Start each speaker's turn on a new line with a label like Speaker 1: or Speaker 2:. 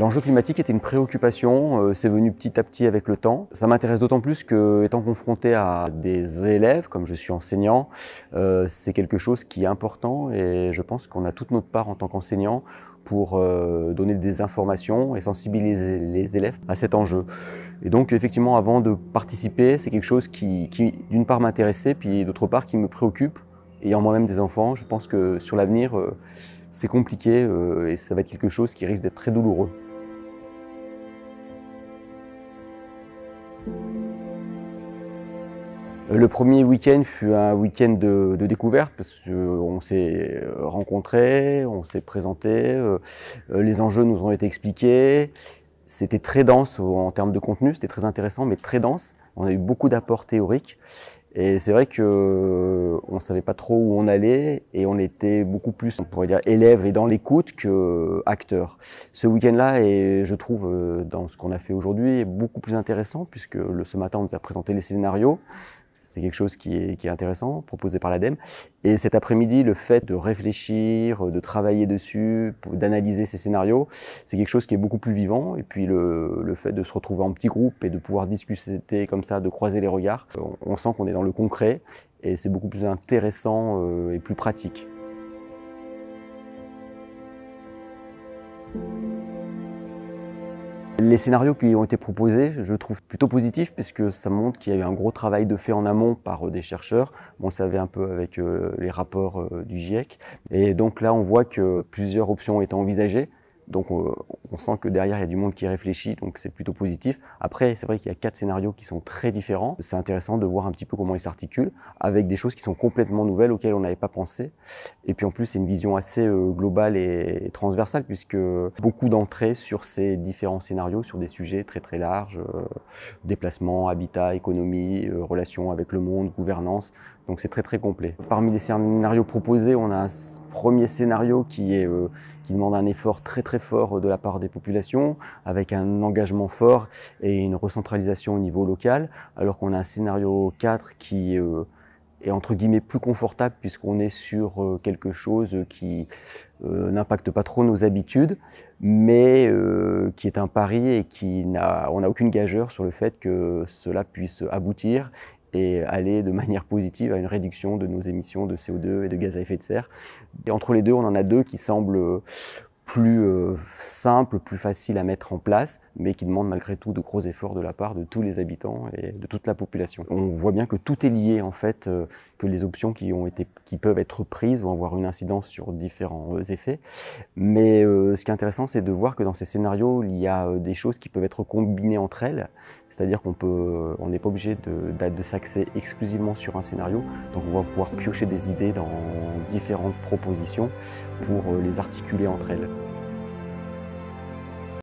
Speaker 1: L'enjeu climatique était une préoccupation, c'est venu petit à petit avec le temps. Ça m'intéresse d'autant plus que, étant confronté à des élèves, comme je suis enseignant, c'est quelque chose qui est important et je pense qu'on a toute notre part en tant qu'enseignant pour donner des informations et sensibiliser les élèves à cet enjeu. Et donc effectivement, avant de participer, c'est quelque chose qui d'une part m'intéressait, puis d'autre part qui me préoccupe. Ayant moi-même des enfants, je pense que sur l'avenir, c'est compliqué et ça va être quelque chose qui risque d'être très douloureux. Le premier week-end fut un week-end de découverte parce qu'on s'est rencontrés, on s'est présentés, les enjeux nous ont été expliqués. C'était très dense en termes de contenu, c'était très intéressant mais très dense. On a eu beaucoup d'apports théoriques. Et c'est vrai qu'on ne savait pas trop où on allait et on était beaucoup plus, on pourrait dire, élève et dans l'écoute qu'acteur. Ce week-end-là, et je trouve, dans ce qu'on a fait aujourd'hui, est beaucoup plus intéressant puisque ce matin, on nous a présenté les scénarios. C'est quelque chose qui est intéressant, proposé par l'ADEME. Et cet après-midi, le fait de réfléchir, de travailler dessus, d'analyser ces scénarios, c'est quelque chose qui est beaucoup plus vivant. Et puis le fait de se retrouver en petit groupe et de pouvoir discuter comme ça, de croiser les regards, on sent qu'on est dans le concret et c'est beaucoup plus intéressant et plus pratique. Les scénarios qui ont été proposés, je trouve plutôt positifs puisque ça montre qu'il y a eu un gros travail de fait en amont par des chercheurs. On le savait un peu avec les rapports du GIEC. Et donc là, on voit que plusieurs options ont été envisagées. Donc on sent que derrière, il y a du monde qui réfléchit, donc c'est plutôt positif. Après, c'est vrai qu'il y a 4 scénarios qui sont très différents. C'est intéressant de voir un petit peu comment ils s'articulent, avec des choses qui sont complètement nouvelles, auxquelles on n'avait pas pensé. Et puis en plus, c'est une vision assez globale et transversale, puisque beaucoup d'entrées sur ces différents scénarios, sur des sujets très très larges, déplacement, habitat, économie, relations avec le monde, gouvernance. Donc c'est très très complet. Parmi les scénarios proposés, on a un premier scénario qui demande un effort très très fort de la part des populations, avec un engagement fort et une recentralisation au niveau local, alors qu'on a un scénario 4 qui est entre guillemets plus confortable puisqu'on est sur quelque chose qui n'impacte pas trop nos habitudes, mais qui est un pari et on n'a aucune gageure sur le fait que cela puisse aboutir et aller de manière positive à une réduction de nos émissions de CO2 et de gaz à effet de serre. Et entre les deux, on en a deux qui semblent plus simple, plus facile à mettre en place, mais qui demande malgré tout de gros efforts de la part de tous les habitants et de toute la population. On voit bien que tout est lié en fait, que les options qui peuvent être prises vont avoir une incidence sur différents effets. Mais ce qui est intéressant, c'est de voir que dans ces scénarios, il y a des choses qui peuvent être combinées entre elles. C'est-à-dire on n'est pas obligé de s'axer exclusivement sur un scénario. Donc on va pouvoir piocher des idées dans différentes propositions pour les articuler entre elles.